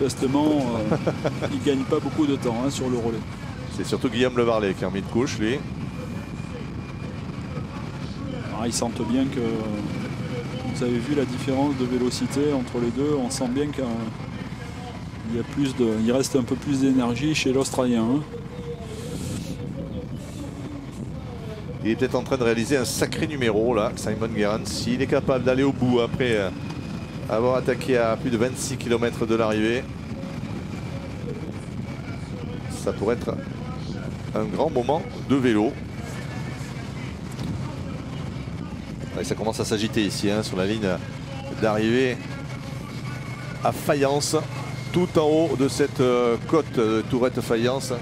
manifestement, il ne gagne pas beaucoup de temps sur le relais. C'est surtout Guillaume Le Varlet qui a mis de couche, lui. Alors, ils sentent bien que vous avez vu la différence de vélocité entre les deux. On sent bien qu'il y a il reste un peu plus d'énergie chez l'Australien. Il est peut-être en train de réaliser un sacré numéro là, Simon Gerrans. S'il est capable d'aller au bout après avoir attaqué à plus de 26 km de l'arrivée, ça pourrait être un grand moment de vélo. Et ça commence à s'agiter ici sur la ligne d'arrivée à Fayence, tout en haut de cette côte de Tourette Fayence, 1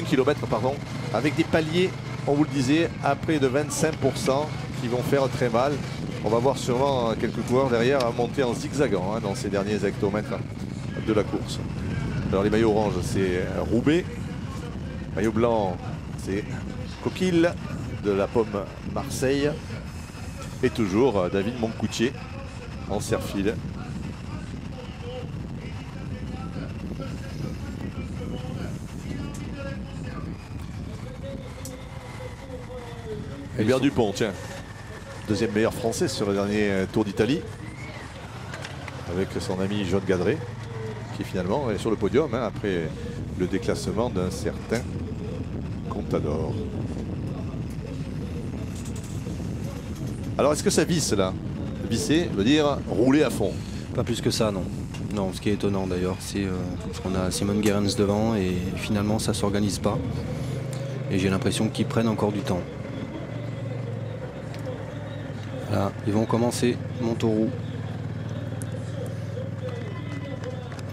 km pardon, avec des paliers, on vous le disait, à près de 25% qui vont faire très mal. On va voir sûrement quelques coureurs derrière monter en zigzagant dans ces derniers hectomètres de la course. Alors les maillots orange, c'est Roubaix. Maillot blanc, c'est Coquille de la Pomme Marseille. Et toujours David Moncoutier en serre-file. Hubert Dupont, tiens, deuxième meilleur français sur le dernier Tour d'Italie, avec son ami John Gadret, qui finalement est sur le podium après le déclassement d'un certain Contador. Alors est-ce que ça visse là? Visser veut dire rouler à fond. Pas plus que ça, non. Non, ce qui est étonnant d'ailleurs, c'est qu'on a Simon Gerrans devant et finalement ça ne s'organise pas. Et j'ai l'impression qu'ils prennent encore du temps. Là, ils vont commencer Montauroux.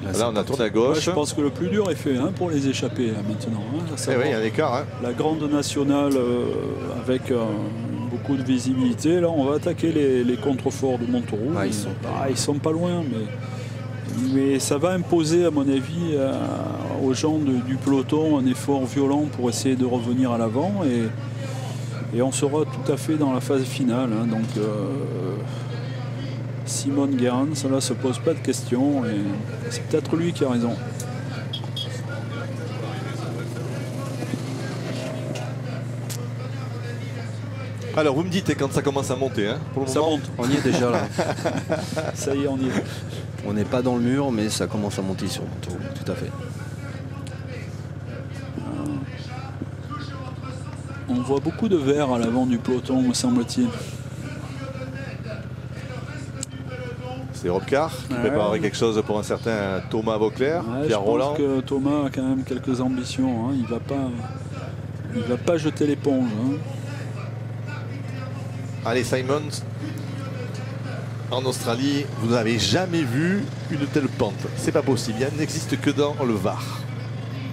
Là on a tourné à gauche. Ouais, je pense que le plus dur est fait pour les échapper maintenant. Eh oui, il y a un écart. La grande nationale avec beaucoup de visibilité. Là, on va attaquer les contreforts de Montauroux. Ils sont pas loin, mais ça va imposer, à mon avis, aux gens du peloton un effort violent pour essayer de revenir à l'avant. Et on sera tout à fait dans la phase finale. Donc, Simon Gerrans, là, se pose pas de questions. Et c'est peut-être lui qui a raison. Alors vous me dites quand ça commence à monter pour le ça moment. monte. On y est déjà là. Ça y est, on y est. On n'est pas dans le mur, mais ça commence à monter sur Montauroux, tout à fait. On voit beaucoup de verre à l'avant du peloton, me semble-t-il. C'est Robcar qui préparerait quelque chose pour un certain Thomas Vauclair, Pierre Roland. Je pense que Thomas a quand même quelques ambitions. Il va pas jeter l'éponge. Allez, Simon, en Australie, vous n'avez jamais vu une telle pente. C'est pas possible, elle n'existe que dans le Var.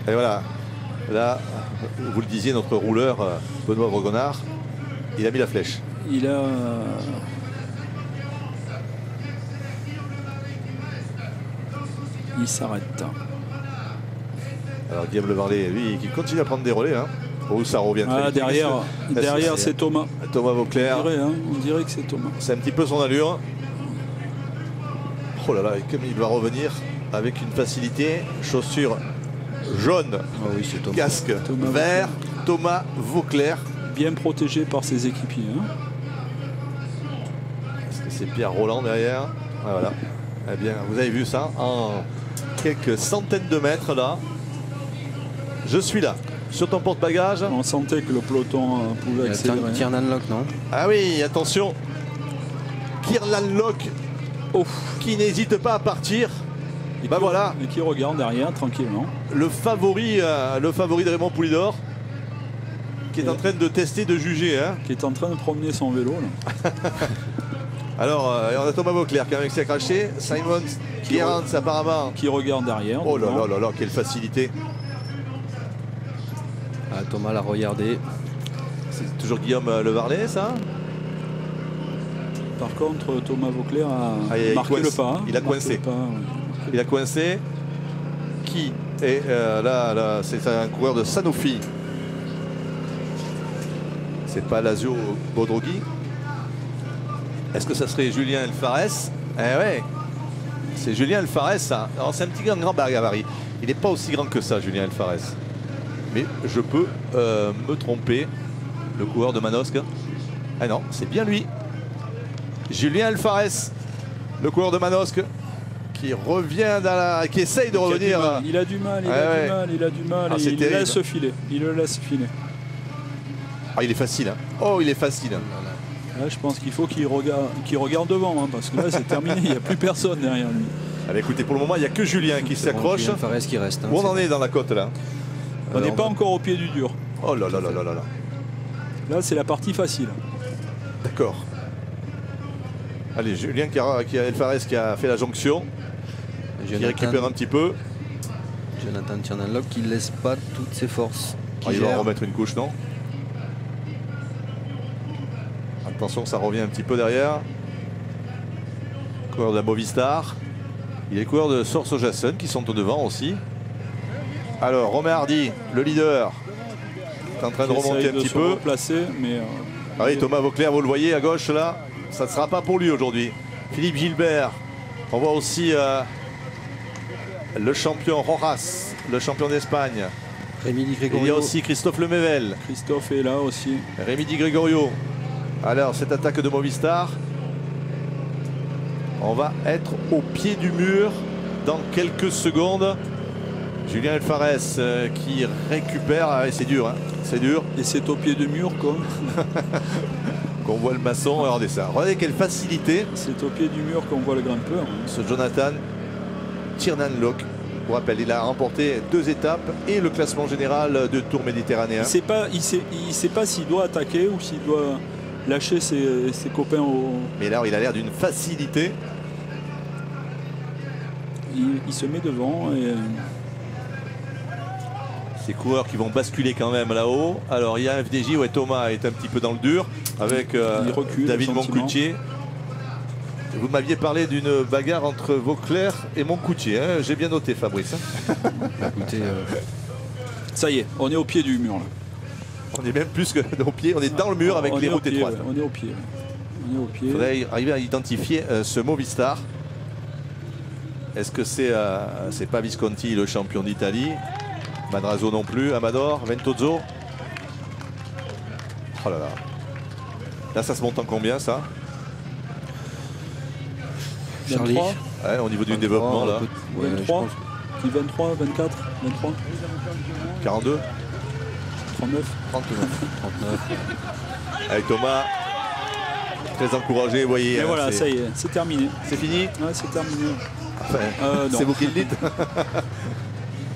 Et voilà, là, vous le disiez, notre rouleur Benoît Vregonard, il a mis la flèche. Il s'arrête. Alors Guillaume Le Varlet, lui, qui continue à prendre des relais. Oh, ça revient très vite. Derrière c'est Thomas. Thomas Vauclair. On dirait que c'est Thomas. C'est un petit peu son allure. Oh là là, et comme il va revenir avec une facilité. Chaussures jaunes, casque vert. Thomas Vauclair. Bien protégé par ses équipiers. Est-ce que c'est Pierre Roland derrière? Voilà. Eh bien, vous avez vu ça en quelques centaines de mètres là. Je suis là. Sur ton porte-bagages. On sentait que le peloton pouvait accélérer. Kiernan Locke, non? Ah oui, attention. Kiernan Locke qui n'hésite pas à partir. Et voilà. Et qui regarde derrière tranquillement. Le favori de Raymond Poulidor qui est en train de tester, de juger. Qui est en train de promener son vélo là. Alors, on a Thomas Vauclair quand même qui s'est craché. Simon Gerrans apparemment. Qui regarde derrière. Oh là là là là, quelle facilité. Ah, Thomas l'a regardé. C'est toujours Guillaume Le Varlet, ça? Par contre, Thomas Vauclair a marqué le pas. Il a coincé. Il a coincé. Qui est là, c'est un coureur de Sanofi. C'est pas Lazio Bodroghi. Est-ce que ça serait Julien Alfares? Eh ouais. C'est Julien Alfarès, ça. C'est un petit grand gabarit. Il n'est pas aussi grand que ça, Julien Alfarès. Mais je peux me tromper. Le coureur de Manosque. Ah non, c'est bien lui. Julien Alfarès, le coureur de Manosque, qui revient qui essaye de revenir. Il a du mal, il a du mal. Ah, il laisse filer. Il le laisse filer. Ah, il est facile. Hein. Oh, il est facile. Là, je pense qu'il faut qu'il regarde devant, hein, parce que là, c'est terminé. Il n'y a plus personne derrière lui. Allez, écoutez, pour le moment, il n'y a que Julien qui s'accroche. Julien Farès qui reste. Hein, où on en est dans la côte, là? On n'est pas encore au pied du dur. Oh là là là là là là. Là, c'est la partie facile. D'accord. Allez, Julien Alfarès qui a fait la jonction. Qui récupère un petit peu. Jonathan Tiernan-Lok qui ne laisse pas toutes ses forces. Il va en remettre une couche, non? Attention, ça revient un petit peu derrière. Coureur de la Movistar. Il y a les coureurs de Source Jason qui sont au devant aussi. Alors, Romain Hardy, le leader, est en train de remonter un petit peu. Replacer, mais ah oui, Thomas Vauclair, vous le voyez à gauche là. Ça ne sera pas pour lui aujourd'hui. Philippe Gilbert. On voit aussi le champion Rojas, le champion d'Espagne. Rémi Di Gregorio. Il y a aussi Christophe Lemével. Christophe est là aussi. Rémi Di Gregorio. Alors, cette attaque de Movistar. On va être au pied du mur dans quelques secondes. Julien Alfarès qui récupère. Ah, c'est dur, hein. C'est dur. Et c'est au pied du mur, quoi. Qu'on voit le maçon. Regardez ça. Regardez quelle facilité. C'est au pied du mur qu'on voit le grimpeur. Ce Jonathan Tiernan-Lok. Je vous rappelle, il a remporté 2 étapes et le classement général de Tour méditerranéen. Il sait pas s'il doit attaquer ou s'il doit lâcher ses copains au... Mais là, il a l'air d'une facilité. Il se met devant et... Ces coureurs qui vont basculer quand même là-haut. Alors, il y a un FDJ, ouais, Thomas est un petit peu dans le dur avec David Moncoutier. Vous m'aviez parlé d'une bagarre entre Vauclair et Moncoutier. Hein. J'ai bien noté, Fabrice. Écoutez, ça y est, on est au pied du mur. Là. On est même plus que au pied, on est dans le mur avec les routes étroites. Ouais, on est au pied. On est au pied. Il faudrait arriver à identifier ce Movistar. Est-ce que c'est pas Visconti, le champion d'Italie? Madrazo non plus, Amador, Ventozzo. Oh là là. Là, ça se monte en combien, ça? Charlie. Ouais, au niveau du développement, là. Ouais, 23, 23, 24, 23. 42. 39. 39. Avec Thomas, très encouragé, vous voyez. Et hein, voilà, ça y est, c'est terminé. C'est fini? Ouais, c'est terminé. Enfin, c'est vous qui le dites.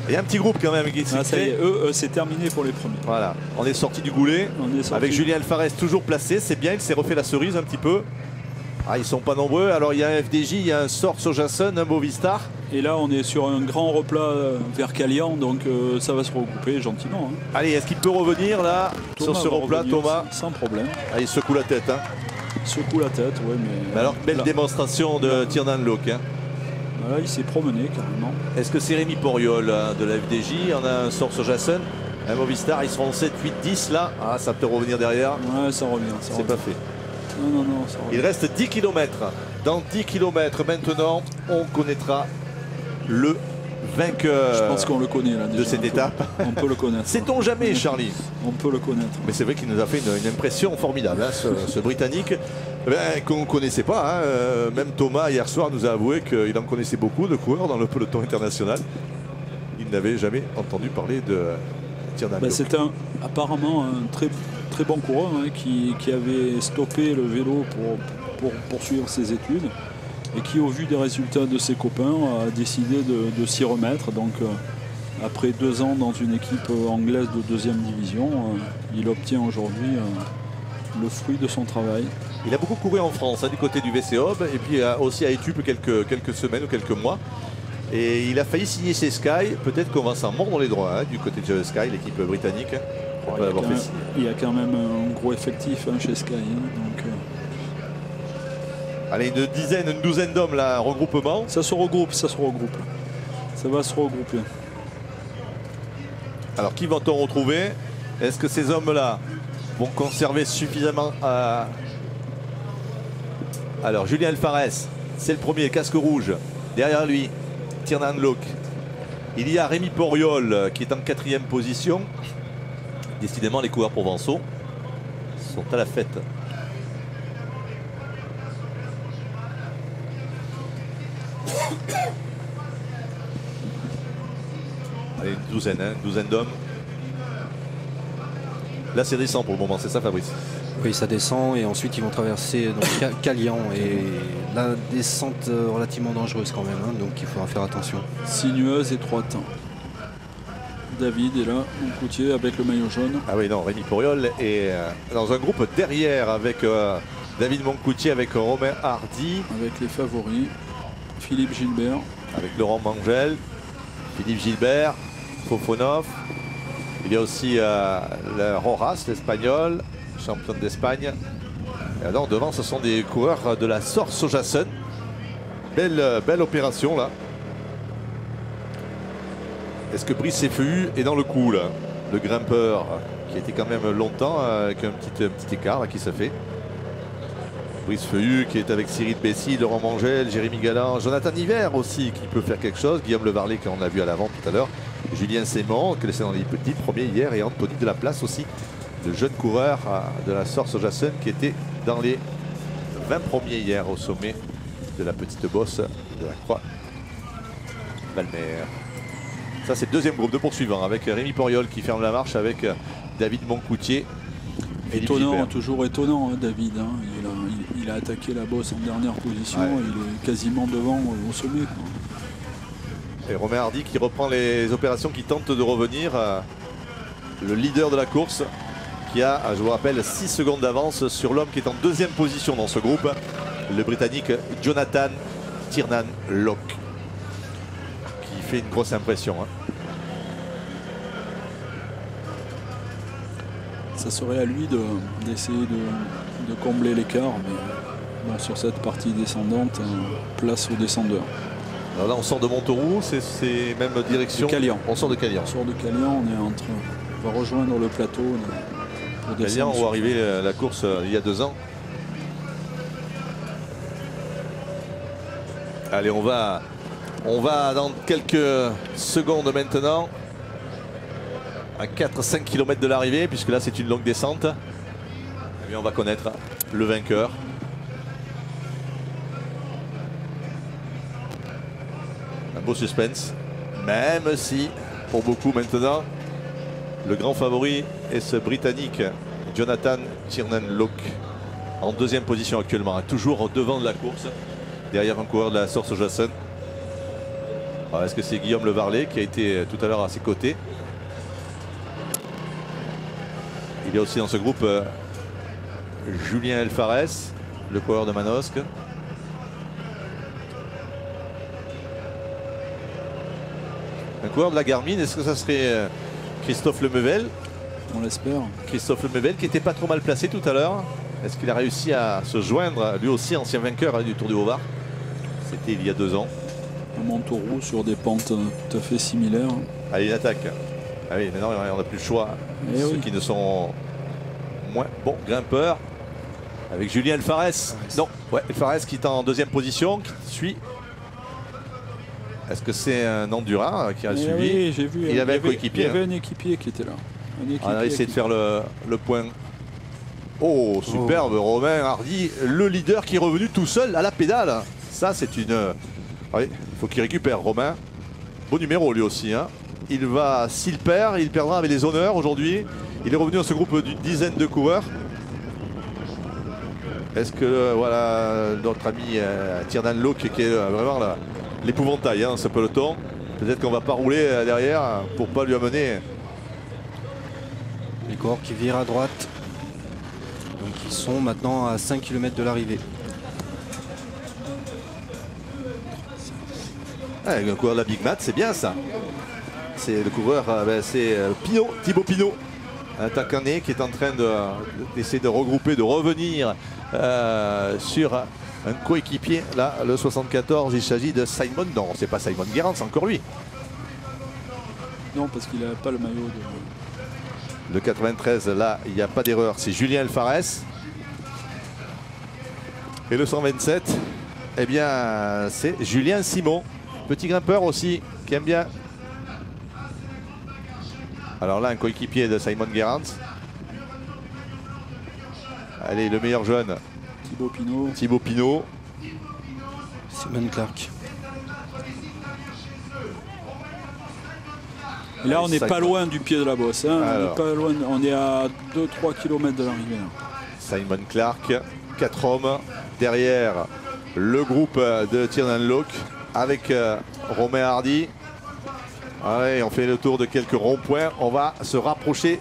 Il y a un petit groupe quand même qui s'est ça y est, eux c'est terminé pour les premiers. Voilà, on est sorti du goulet. Avec Julien Alfarès toujours placé, c'est bien, il s'est refait la cerise un petit peu. Ah, ils sont pas nombreux. Alors il y a un FDJ, il y a un Source Jason, un Movistar. Et là on est sur un grand replat vers Calian, donc ça va se regrouper gentiment. Hein. Allez, est-ce qu'il peut revenir là sur ce replat, Thomas? Sans problème. Ah, il secoue la tête. Hein. Secoue la tête, ouais, mais... Alors, belle démonstration de Tiernan-Lok. Hein. Voilà, il s'est promené carrément. Est-ce que c'est Rémi Poriol de la FDJ? On a un Source Jason, un Movistar, ils seront 7, 8, 10 là. Ah, ça peut revenir derrière. Ouais, ça revient. C'est pas fait. Non, ça revient. Il reste 10 km. Dans 10 km maintenant, on connaîtra le vainqueur. Je pense qu'on le connaît là, déjà. De cette étape. On peut le connaître. Sait-on jamais, Charlie? On peut le connaître. Mais c'est vrai qu'il nous a fait une impression formidable, hein, ce Britannique. Qu'on ne connaissait pas. Hein. Même Thomas, hier soir, nous a avoué qu'il en connaissait beaucoup de coureurs dans le peloton international. Il n'avait jamais entendu parler de Tiernan-Lok. C'est apparemment un très, très bon coureur hein, qui avait stoppé le vélo pour poursuivre ses études et qui, au vu des résultats de ses copains, a décidé de s'y remettre. Donc, après 2 ans dans une équipe anglaise de 2e division, il obtient aujourd'hui le fruit de son travail. Il a beaucoup couru en France, hein, du côté du VCOB, et puis aussi à Etup quelques semaines ou quelques mois. Et il a failli signer chez Sky. Peut-être qu'on va s'en mordre les droits hein, du côté de Sky, l'équipe britannique. Il y a quand même un gros effectif hein, chez Sky. Hein, donc, allez, une douzaine d'hommes là, un regroupement. Ça se regroupe. Ça va se regrouper. Alors qui va-t-on retrouver? Est-ce que ces hommes-là vont conserver suffisamment Alors Julien Alfarès, c'est le premier, casque rouge. Derrière lui, Tiernan Lok. Il y a Rémi Poriol qui est en 4e position. Décidément, les coureurs provençaux sont à la fête. Allez, une douzaine d'hommes. Là, c'est descend pour le moment, c'est ça, Fabrice? Oui, ça descend et ensuite ils vont traverser donc, Calian. Et la descente relativement dangereuse quand même, hein, donc il faudra faire attention. Sinueuse, étroite. David est là, mon coutier avec le maillot jaune. Ah oui, non, Rémi Poriol est dans un groupe derrière avec David Moncoutier, avec Romain Hardy. Avec les favoris, Philippe Gilbert. Avec Laurent Mangel, Philippe Gilbert, Fofonov. Il y a aussi le Rojas, l'Espagnol, champion d'Espagne. Et alors devant, ce sont des coureurs de la Sors-Sojasun. Belle opération là. Est-ce que Brice FEU est dans le coup là? Le grimpeur qui était quand même longtemps avec un petit écart là, qui se fait. Brice FEU qui est avec Cyril Bessy, Laurent Mangel, Jérémy Galland, Jonathan Hiver aussi qui peut faire quelque chose. Guillaume Levarlet qu'on a vu à l'avant tout à l'heure. Julien Sémon qui laissait dans les petits premiers hier et Anthony Delaplace aussi. Le jeune coureur de la Sors-Sojasun qui était dans les 20 premiers hier au sommet de la petite bosse de la Croix Valmer. Ça c'est le deuxième groupe de poursuivants avec Rémi Poriol qui ferme la marche avec David Moncoutier. Étonnant, toujours étonnant, hein, David. Hein. Il a attaqué la bosse en dernière position. Ouais. Il est quasiment devant au sommet. Quoi. Et Romain Hardy qui reprend les opérations, qui tente de revenir. Le leader de la course qui a, je vous rappelle, 6 secondes d'avance sur l'homme qui est en 2e position dans ce groupe. Le Britannique Jonathan Tiernan Lok. Qui fait une grosse impression. Hein. Ça serait à lui d'essayer de combler l'écart, mais bon, sur cette partie descendante, place aux descendeurs. Alors là, on sort de Montauroux, c'est même direction. De Calian. On sort de Calian. On sort de Calian, on va rejoindre le plateau. Pour Calian, où est arrivé la course il y a 2 ans. Allez, on va dans quelques secondes maintenant. À 4-5 km de l'arrivée, puisque là c'est une longue descente. Et on va connaître le vainqueur. Un beau suspense, même si pour beaucoup maintenant le grand favori est ce Britannique Jonathan Tiernan Lok, en 2e position actuellement, toujours devant de la course, derrière un coureur de la Sors-Sojasun. Est-ce que c'est Guillaume Levarlet qui a été tout à l'heure à ses côtés? Il y a aussi dans ce groupe Julien Elfares, le coureur de Manosque. Un coureur de la Garmin, est-ce que ça serait Christophe Lemevel? On l'espère. Christophe Lemevel qui n'était pas trop mal placé tout à l'heure. Est-ce qu'il a réussi à se joindre, lui aussi ancien vainqueur du Tour du Haut-Var? C'était il y a 2 ans. Un Montauroux sur des pentes tout à fait similaires. Allez, une attaque. Ah oui, maintenant on n'a plus le choix. Et ceux qui ne sont moins bons grimpeurs. Avec Julien Elfares. Non, ouais, Elfares qui est en 2e position, qui suit. Est-ce que c'est un Endurant qui a suivi? Oui, j'ai vu. Il y avait un coéquipier. Il y avait un équipier qui était là. On a essayé de faire le point. Oh, superbe, Romain Hardy, le leader qui est revenu tout seul à la pédale. Ça, c'est une... Oui, il faut qu'il récupère, Romain. Beau numéro, lui aussi. Hein. Il va, s'il perd, il perdra avec les honneurs aujourd'hui. Il est revenu dans ce groupe d'une dizaine de coureurs. Est-ce que, voilà, notre ami Tiernan Lok, qui est vraiment l'épouvantail, hein, ce peloton. Peut-être qu'on ne va pas rouler derrière pour ne pas lui amener... Les coureurs qui virent à droite. Donc ils sont maintenant à 5 km de l'arrivée. Le coureur de la Big Mat, c'est bien ça. C'est le coureur, c'est Thibaut Pinot, un Tacanet qui est en train d'essayer de regrouper, de revenir sur un coéquipier. Là, le 74, il s'agit de Simon. Non, c'est pas Simon Guérand, c'est encore lui. Non, parce qu'il n'a pas le maillot de... Le 93, là, il n'y a pas d'erreur. C'est Julien Elfares. Et le 127, eh bien, c'est Julien Simon. Petit grimpeur aussi, qui aime bien. Alors là, un coéquipier de Simon Gerrans. Allez, le meilleur jeune. Thibaut Pinot. Simon Clark. Et là, on n'est pas loin du pied de la bosse. Hein. On n'est pas loin, on est à 2-3 km de l'arrivée. Simon Clark, 4 hommes. Derrière, le groupe de Tiernan Look avec Romain Hardy. Allez, on fait le tour de quelques ronds-points. On va se rapprocher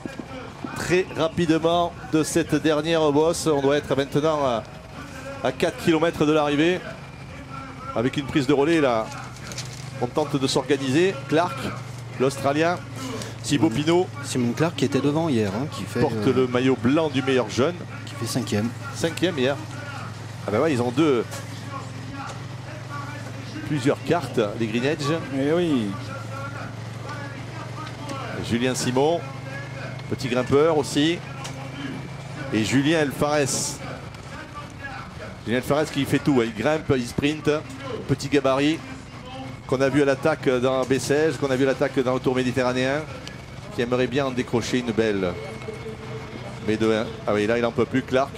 très rapidement de cette dernière bosse. On doit être maintenant à 4 km de l'arrivée. Avec une prise de relais là, on tente de s'organiser. Clark, l'Australien, Thibaut Pinot. Simon Clark qui était devant hier, hein, qui porte le maillot blanc du meilleur jeune. Qui fait 5e. 5e hier. Ah ben ouais, ils ont plusieurs cartes, les Green Edge. Eh oui. Julien Simon, petit grimpeur aussi. Et Julien Elfares. Julien Elfares qui fait tout, il grimpe, il sprint, petit gabarit qu'on a vu à l'attaque dans Bessèges, qu'on a vu à l'attaque dans le Tour méditerranéen, qui aimerait bien en décrocher une belle. Mais de 1. Ah oui, là il n'en peut plus, Clark.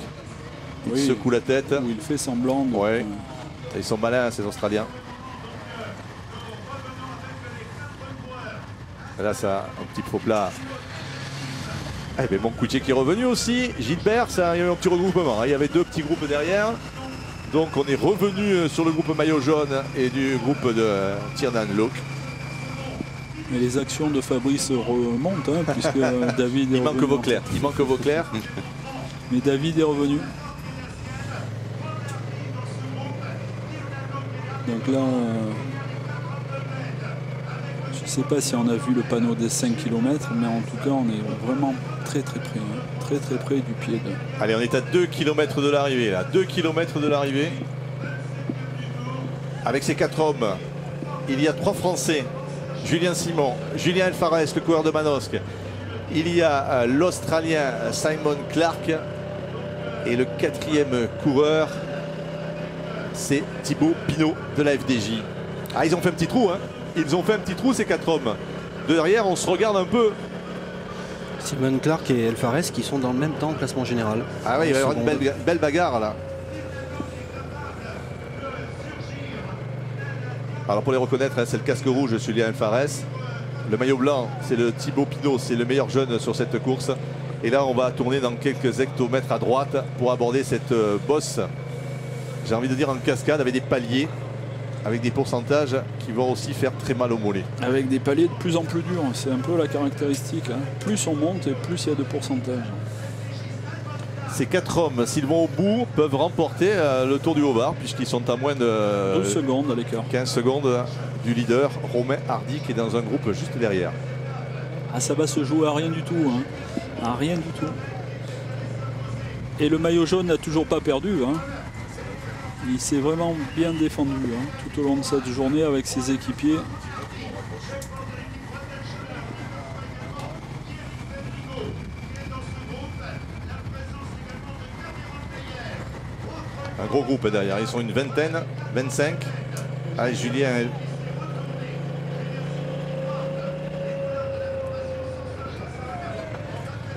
Il secoue la tête. Il fait semblant. Ouais. Ils sont malins ces Australiens. Et là ça, un petit faux plat. Eh bien, mon Coutier qui est revenu aussi. Gilbert, ça, il y a eu un petit regroupement. Il y avait 2 petits groupes derrière. Donc on est revenu sur le groupe maillot jaune et du groupe de Tiernan Look. Mais les actions de Fabrice remontent, hein, puisque David est il manque Vauclair. Il manque Vauclair. Mais David est revenu. Donc là, je ne sais pas si on a vu le panneau des 5 km, mais en tout cas, on est vraiment très près. Hein. Très près du pied. Allez, on est à 2 km de l'arrivée, là. 2 km de l'arrivée. Avec ces 4 hommes, il y a 3 Français. Julien Simon, Julien Elfares, le coureur de Manosque. Il y a l'Australien Simon Clark. Et le 4e coureur, c'est Thibaut Pinot de la FDJ. Ah, ils ont fait un petit trou, hein. Ils ont fait un petit trou, ces 4 hommes. Derrière, on se regarde un peu. Simon Clark et Elfares qui sont dans le même temps au classement général. Ah oui, il va y avoir une belle bagarre là. Alors pour les reconnaître, hein, c'est le casque rouge, Julien Elfares. Le maillot blanc, c'est le Thibaut Pinot, c'est le meilleur jeune sur cette course. Et là, on va tourner dans quelques hectomètres à droite pour aborder cette bosse. J'ai envie de dire en cascade avec des paliers, avec des pourcentages qui vont aussi faire très mal au mollet. Avec des paliers de plus en plus durs, c'est un peu la caractéristique. Hein. Plus on monte et plus il y a de pourcentage. Ces 4 hommes, s'ils vont au bout, peuvent remporter le Tour du Haut-Var, puisqu'ils sont à moins de 12 secondes à l'écart. 15 secondes du leader, Romain Hardy, qui est dans un groupe juste derrière. Ah, ça va se jouer à rien du tout. Hein. À rien du tout. Et le maillot jaune n'a toujours pas perdu. Hein. Il s'est vraiment bien défendu hein, tout au long de cette journée avec ses équipiers. Un gros groupe derrière, ils sont une vingtaine, 25. Allez, Julien.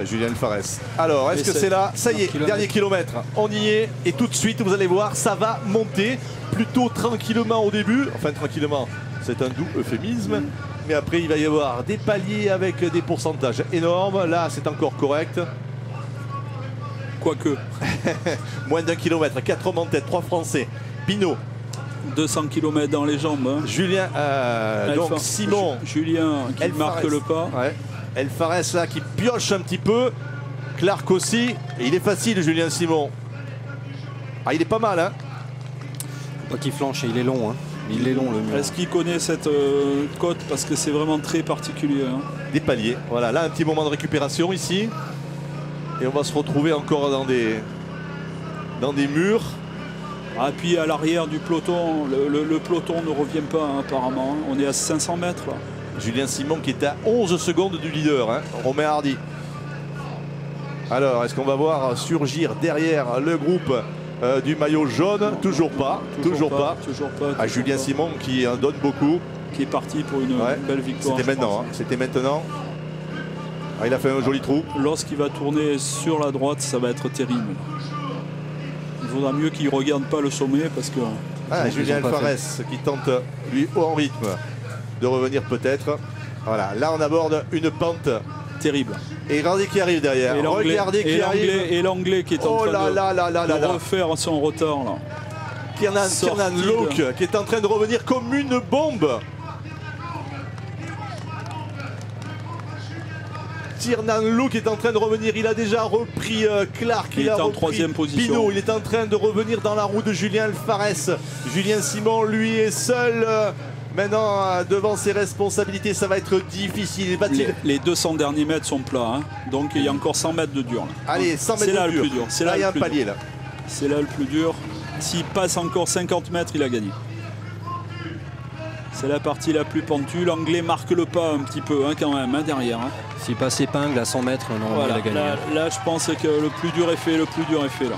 Julien Elfares. Alors, est-ce que c'est là? Ça y est, dernier kilomètre. On y est. Et tout de suite, vous allez voir, ça va monter plutôt tranquillement au début. Enfin, tranquillement, c'est un doux euphémisme. Mais après, il va y avoir des paliers avec des pourcentages énormes. Là, c'est encore correct. Quoique. Moins d'1 kilomètre. 4 hommes en tête, 3 Français. Pinot. 200 km dans les jambes. Hein. Julien, donc Simon. Julien qui marque le pas. Ouais. Elfares là qui pioche un petit peu. Clark aussi. Et il est facile, Julien Simon. Ah, il est pas mal, hein. Faut pas qu'il flanche, il est long, hein. Il est long le mur. Est-ce qu'il connaît cette côte? Parce que c'est vraiment très particulier. Hein. Des paliers. Voilà, là un petit moment de récupération ici. Et on va se retrouver encore dans des murs. Ah, puis à l'arrière du peloton, le peloton ne revient pas hein, apparemment. On est à 500 mètres là. Julien Simon qui est à 11 secondes du leader, hein, Romain Hardy. Alors, est-ce qu'on va voir surgir derrière le groupe du maillot jaune. Toujours pas. Toujours pas. Julien Simon qui en donne beaucoup. Qui est parti pour une belle victoire. C'était maintenant. Hein. C'était maintenant. Ah, il a fait un joli trou. Lorsqu'il va tourner sur la droite, ça va être terrible. Il vaudra mieux qu'il ne regarde pas le sommet parce que... Julien Alfarès qui tente, lui, en rythme, de revenir peut-être. Voilà, là on aborde une pente terrible. Et regardez qui arrive derrière. Regardez qui arrive. Et l'anglais qui est en train de refaire son retard. Tiernan Look qui est en train de revenir comme une bombe. Tiernan Look est en train de revenir. Il a déjà repris Clark. Il est en troisième position. Pinot. Il est en train de revenir dans la roue de Julien Alfarès. Julien Simon, lui, est seul. Maintenant, devant ses responsabilités, ça va être difficile. Les 200 derniers mètres sont plats. Hein. Donc, il y a encore 100 mètres de dur. Là. Allez, 100 mètres de dur. C'est là, il y a un palier. Là. C'est là le plus dur. S'il passe encore 50 mètres, il a gagné. C'est la partie la plus pentue. L'anglais marque le pas un petit peu hein, quand même, hein, derrière. Hein. S'il passe épingle à 100 mètres, non, il a gagné. Là, je pense que le plus dur est fait. Là.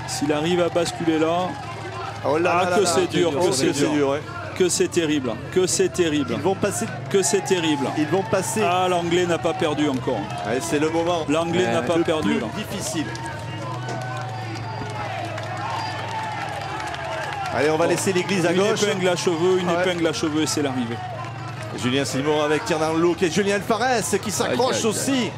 S'il arrive à basculer là... Oh là là, c'est dur, que c'est terrible, Ils vont passer. Que c'est terrible. Ils vont passer. Ah, l'anglais n'a pas perdu encore. Ouais, c'est le moment. L'anglais n'a pas perdu. Difficile. Allez, on va laisser l'église à gauche. Une épingle à cheveux, et c'est l'arrivée. Julien Simon avec Tiernan Look et Julien Alfarès qui s'accroche aussi.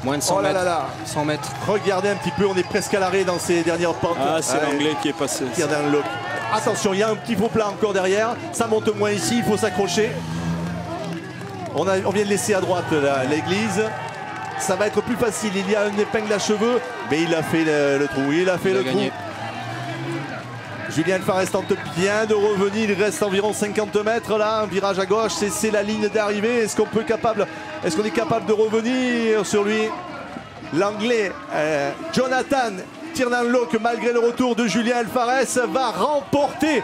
Moins de 100 mètres. 100 mètres. Regardez un petit peu, on est presque à l'arrêt dans ces dernières pentes. Ah, c'est l'anglais qui est passé. Tiernan Look. Attention, il y a un petit faux plat encore derrière. Ça monte moins ici, il faut s'accrocher. On vient de laisser à droite l'église. Ça va être plus facile. Il y a une épingle à cheveux, mais il a fait le trou. Il a fait le trou. Julien Alfarès tente bien de revenir. Il reste environ 50 mètres là. Un virage à gauche, c'est la ligne d'arrivée. Est-ce qu'on est capable de revenir sur lui? L'anglais Jonathan Tiernan Look, malgré le retour de Julien Alfarès, va remporter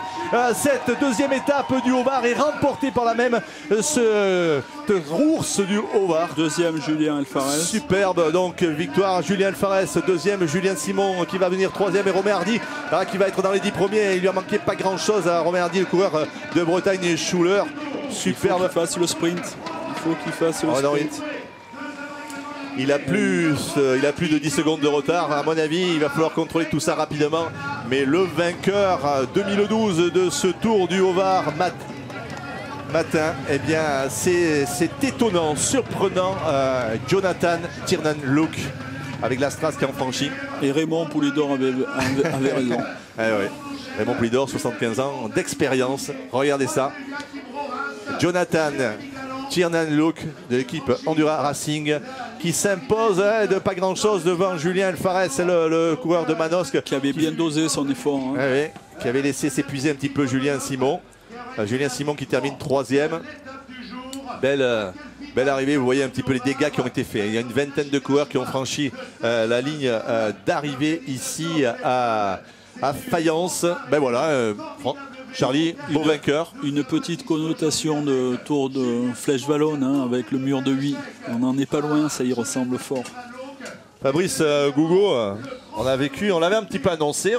cette deuxième étape du Haut-Var et remporter par la même cette ours du Haut-Var. Deuxième Julien Alfarès. Superbe donc victoire Julien Alfarès, deuxième Julien Simon qui va venir troisième et Romain Hardy qui va être dans les 10 premiers. Il lui a manqué pas grand chose à Romain Hardy, le coureur de Bretagne et Schuller. Superbe. Il faut qu'il fasse le sprint. Sprint. Il a plus de 10 secondes de retard. À mon avis, il va falloir contrôler tout ça rapidement. Mais le vainqueur 2012 de ce Tour du Haut-Var matin, eh bien, c'est étonnant, surprenant. Jonathan Tiernan Look avec la Stras qui en franchit. Et Raymond Poulidor avait raison. Ouais. Raymond Poulidor, 75 ans d'expérience. Regardez ça. Jonathan Tiernan Look de l'équipe Endura Racing qui s'impose de pas grand chose devant Julien Alfarès, le coureur de Manosque. Qui avait bien dosé son effort. Hein. Ouais, qui avait laissé s'épuiser un petit peu Julien Simon. Julien Simon qui termine troisième. Belle arrivée, vous voyez un petit peu les dégâts qui ont été faits. Il y a une vingtaine de coureurs qui ont franchi la ligne d'arrivée ici à Fayence. Ben voilà, Charlie, beau vainqueur. Une petite connotation de Tour de Flèche Wallonne hein, avec le mur de Huy. On n'en est pas loin, ça y ressemble fort. Fabrice Gougaud, on a vécu, on l'avait un petit peu annoncé.